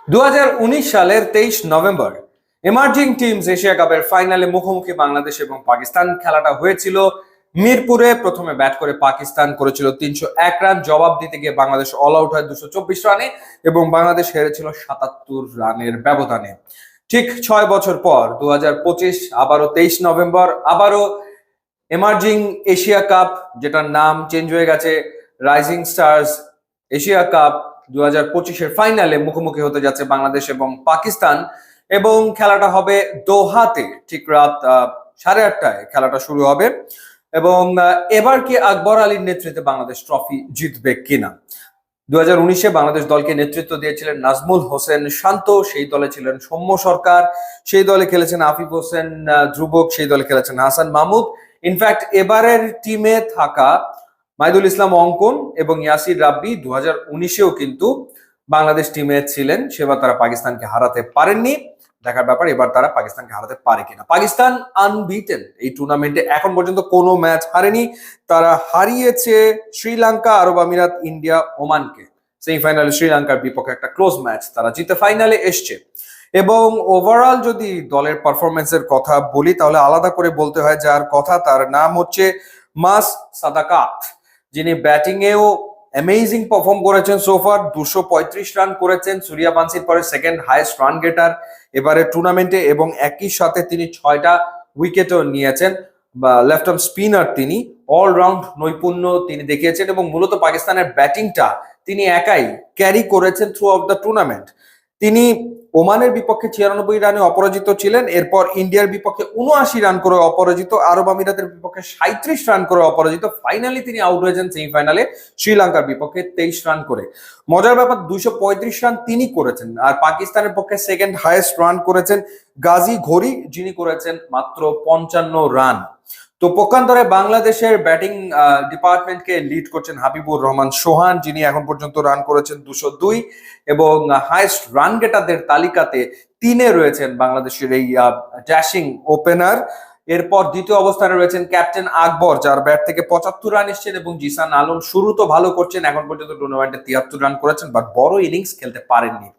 2019 সালের 23 November emerging teams Asia কাপের ফাইনালে মুখোমুখি বাংলাদেশ এবং পাকিস্তান। খেলাটা হয়েছিল মিরপুরে। প্রথমে ব্যাট করে পাকিস্তান করেছিল 301 রান, জবাব দিতে গিয়ে বাংলাদেশ অল আউট হয় 224 রানে এবং বাংলাদেশ হেরেছিল 77 রানের ব্যবধানে। ঠিক 6 বছর পর 2025 আবারও 23 নভেম্বর, আবারও এমার্জিং এশিয়া কাপ, যেটার নাম চেঞ্জ হয়ে গেছে রাইজিং স্টার্স এশিয়া কাপ 2025-এর ফাইনালে মুখোমুখি হতে যাচ্ছে বাংলাদেশ এবং পাকিস্তান। এবং খেলাটা হবে দোহাতে। ঠিক রাত 8:30টায় খেলাটা শুরু হবে। এবং এবার কি আকবর আলীর নেতৃত্বে বাংলাদেশ ট্রফি জিতবে কিনা? 2019-এ বাংলাদেশ দলকে নেতৃত্ব দিয়েছিলেন নাজমুল হোসেন শান্ত, সেই দলে ছিলেন সৌম্য সরকার, সেই দলে খেলেছেন আফিফ হোসেন ধ্রুবক, সেই দলে খেলেছেন হাসান মাহমুদ। ইনফ্যাক্ট এবারের টিমে থাকা মাহিদুল ইসলাম অঙ্কন এবং ইয়াসির রাব্বি 2019-এও কিন্তু বাংলাদেশ টিমে ছিলেন। সেবার তারা পাকিস্তানকে হারাতে পারেননি। দেখার ব্যাপার এবার তারা পাকিস্তানকে হারাতে পারে কিনা। পাকিস্তান আনবিটেন এই টুর্নামেন্টে, এখন পর্যন্ত কোনো ম্যাচ হারেনি। তারা হারিয়েছে শ্রীলঙ্কা, আরব আমিরাত, ইন্ডিয়া, ওমানকে। সেমিফাইনালে শ্রীলঙ্কার বিপক্ষে একটা ক্লোজ ম্যাচ তারা জিতে ফাইনালে এসছে। এবং ওভারঅল যদি দলের পারফরমেন্সের কথা বলি তাহলে আলাদা করে বলতে হয় যার কথা, তার নাম হচ্ছে মাস সাদাকাত, যিনি ব্যাটিং এও অ্যামেজিং পারফর্ম করেছেন। সোফার 235 রান করেছেন, সূর্যবংশীর পরে সেকেন্ড হাইয়েস্ট রান গেটার এবারে টুর্নামেন্টে, এবং একই সাথে তিনি 6টা উইকেটও নিয়েছেন। বা লেফট আর্ম স্পিনার, তিনি অলরাউন্ড নৈপুণ্য তিনি দেখিয়েছেন এবং মূলত পাকিস্তানের ব্যাটিংটা তিনি একাই ক্যারি করেছেন থ্রু আউট দ্য টুর্নামেন্ট। তিনি ওমানের বিপক্ষে 96 রানে অপরাজিত ছিলেন, এরপর ইন্ডিয়ার বিপক্ষে 79 রান করে অপরাজিত, আরব আমিরাতের বিপক্ষে 37 রান করে অপরাজিত। ফাইনালি তিনি আউট হয়েছেন সেমিফাইনালে শ্রীলঙ্কার বিপক্ষে 23 রান করে। মজার ব্যাপার, 235 রান তিনি করেছেন। আর পাকিস্তানের পক্ষে সেকেন্ড হাইয়েস্ট রান করেছেন গাজী ঘড়ি, যিনি করেছেন মাত্র 55 রান। তো পক্ষান্তরে বাংলাদেশের ব্যাটিং ডিপার্টমেন্টকে লিড করছেন হাবিবুর রহমান সোহান, যিনি এখন পর্যন্ত রান করেছেন 202 এবং হাইয়েস্ট রান গেটারদের তালিকাতে 3-এ রয়েছেন বাংলাদেশের এই ড্যাশিং ওপেনার। এরপর দ্বিতীয় অবস্থানে রয়েছেন ক্যাপ্টেন আকবর, যার ব্যাট থেকে 75 রান এসছেন, এবং জিসান আলম শুরু তো ভালো করছেন, এখন পর্যন্ত টুর্নামেন্টে 73 রান করেছেন, বাট বড় ইনিংস খেলতে পারেননি।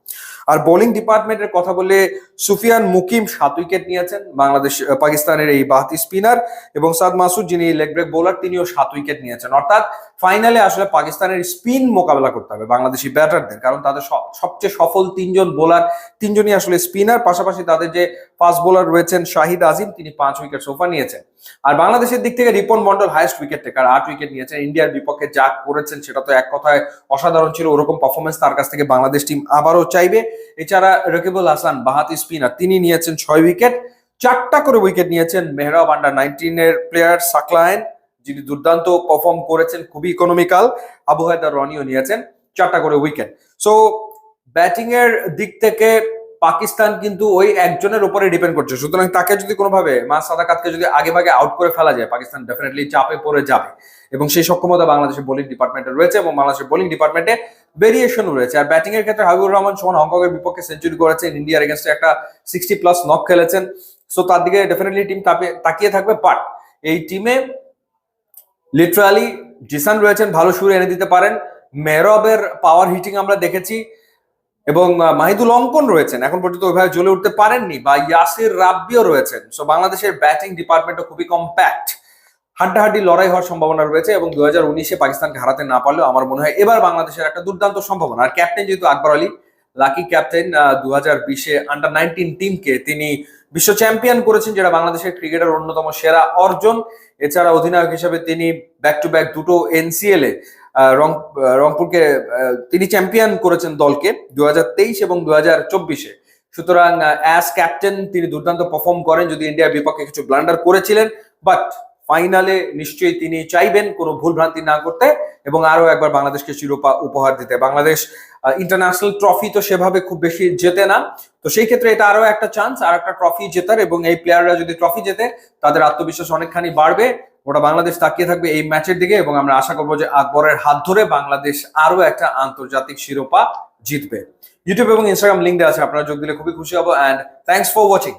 আর বোলিং ডিপার্টমেন্টের কথা বললে সুফিয়ান মুকিম 7 উইকেট নিয়েছেন, বাংলাদেশ পাকিস্তানের এই বাহাতি স্পিনার, এবং সাদ মাসুদ, যিনি লেগ ব্রেক বোলার, তিনিও 7 উইকেট নিয়েছেন। অর্থাৎ ফাইনালে আসলে পাকিস্তানের স্পিন মোকাবেলা করতে হবে বাংলাদেশি ব্যাটারদের, কারণ তাদের সবচেয়ে সফল 3জন বোলার, 3জনই আসলে স্পিনার। পাশাপাশি তাদের যে ফাস্ট বোলার রয়েছেন শাহিদ আজিম, তিনি 5 উইকেট সোফা নিয়েছেন। আর বাংলাদেশের দিক থেকে Ripon Mondal highest wicket taker, 8 wicket নিয়েছেন। ইন্ডিয়ার বিপক্ষে যা করেছেন সেটা তো এক কথায় অসাধারণ ছিল, ওরকম পারফরমেন্স তার কাছ থেকে বাংলাদেশ টিম আবারও চাইবে। এছাড়া রকিবুল হাসান বাহাতি স্পিনার, তিনি নিয়েছেন 6 উইকেট। 4টা করে উইকেট নিয়েছেন মেহরাব আন্ডার-19-এর প্লেয়ার সাকলায়েন, যিনি দুর্দান্ত পারফর্ম করেছেন, খুবই ইকোনমিক্যাল। আবু হায়দার রনিও নিয়েছেন 4টা করে উইকেট। সো ব্যাটিং এর দিক থেকে পাকিস্তান কিন্তু ওই একজনের উপরে ডিপেন্ড করছে। সুতরাং তাকে যদি কোনোভাবে মাস সাদাকাতকে যদি আগে ভাগে আউট করে ফেলা যায়, পাকিস্তান ডেফিনেটলি চাপে পড়ে যাবে, এবং সেই সক্ষমতা বাংলাদেশের বোলিং ডিপার্টমেন্টে রয়েছে, এবং বাংলাদেশের বোলিং ডিপার্টমেন্টে ভেরিয়েশনও রয়েছে। আর ব্যাটিং এর ক্ষেত্রে হাবিবুর রহমান সোহান হংকং এর বিপক্ষে সেঞ্চুরি করেছেন, ইন্ডিয়ার এগেনস্টে একটা 60+ নক খেলেছেন। সো তার দিকে ডেফিনেটলি টিম তাকিয়ে থাকবে। বাট এই টিমে লিটারালি জিসান রয়েছেন, ভালো সুর এনে দিতে পারেন। মেহরাবের পাওয়ার হিটিং আমরা দেখেছি, এবং মাহিদুল অঙ্কন রয়েছেন, এখন পর্যন্ত ওইভাবে জ্বলে উঠতে পারেননি, বা ইয়াসির রাব্বিও রয়েছেন। সো বাংলাদেশের ব্যাটিং ডিপার্টমেন্টও খুবই কম্প্যাক্ট, হাড্ডাহাড্ডি লড়াই হওয়ার সম্ভাবনা রয়েছে। এবং 2019-এ পাকিস্তানকে হারাতে না পারলেও আমার মনে হয় এবার বাংলাদেশের একটা দুর্দান্ত সম্ভাবনা। আর ক্যাপ্টেন যেহেতু Akbar Ali, lucky captain, 2020-এ under-19 টিমকে তিনি বিশ্ব চ্যাম্পিয়ন করেছেন, যেটা বাংলাদেশের ক্রিকেটের অন্যতম সেরা অর্জন। এছাড়া অধিনায়ক হিসেবে তিনি ব্যাক টু ব্যাক 2টো NCL এ রংপুরকে তিনি চ্যাম্পিয়ন করেছেন দলকে 2023 এবং 2024-এ। সুতরাং অ্যাজ ক্যাপ্টেন তিনি দুর্দান্ত পারফর্ম করেন, যদি ইন্ডিয়ার বিপক্ষে কিছু ব্লান্ডার করেছিলেন, বাট ফাইনালে নিশ্চয়ই তিনি চাইবেন কোনো ভুলভ্রান্তি না করতে এবং আরো একবার বাংলাদেশকে শিরোপা উপহার দিতে। বাংলাদেশ ইন্টারন্যাশনাল ট্রফি তো সেভাবে খুব বেশি জেতে না, তো সেই ক্ষেত্রে এটা আরো একটা চান্স আর একটা ট্রফি জেতার, এবং এই প্লেয়াররা যদি ট্রফি জেতে তাদের আত্মবিশ্বাস অনেকখানি বাড়বে। ওটা বাংলাদেশ তাকিয়ে থাকবে এই ম্যাচের দিকে, এবং আমরা আশা করবো যে আকবরের হাত ধরে বাংলাদেশ আরো একটা আন্তর্জাতিক শিরোপা জিতবে। ইউটিউব এবং ইনস্টাগ্রাম লিঙ্ক দেওয়া আছে, আপনারা যোগ দিলে খুবই খুশি হবো। And thanks for watching.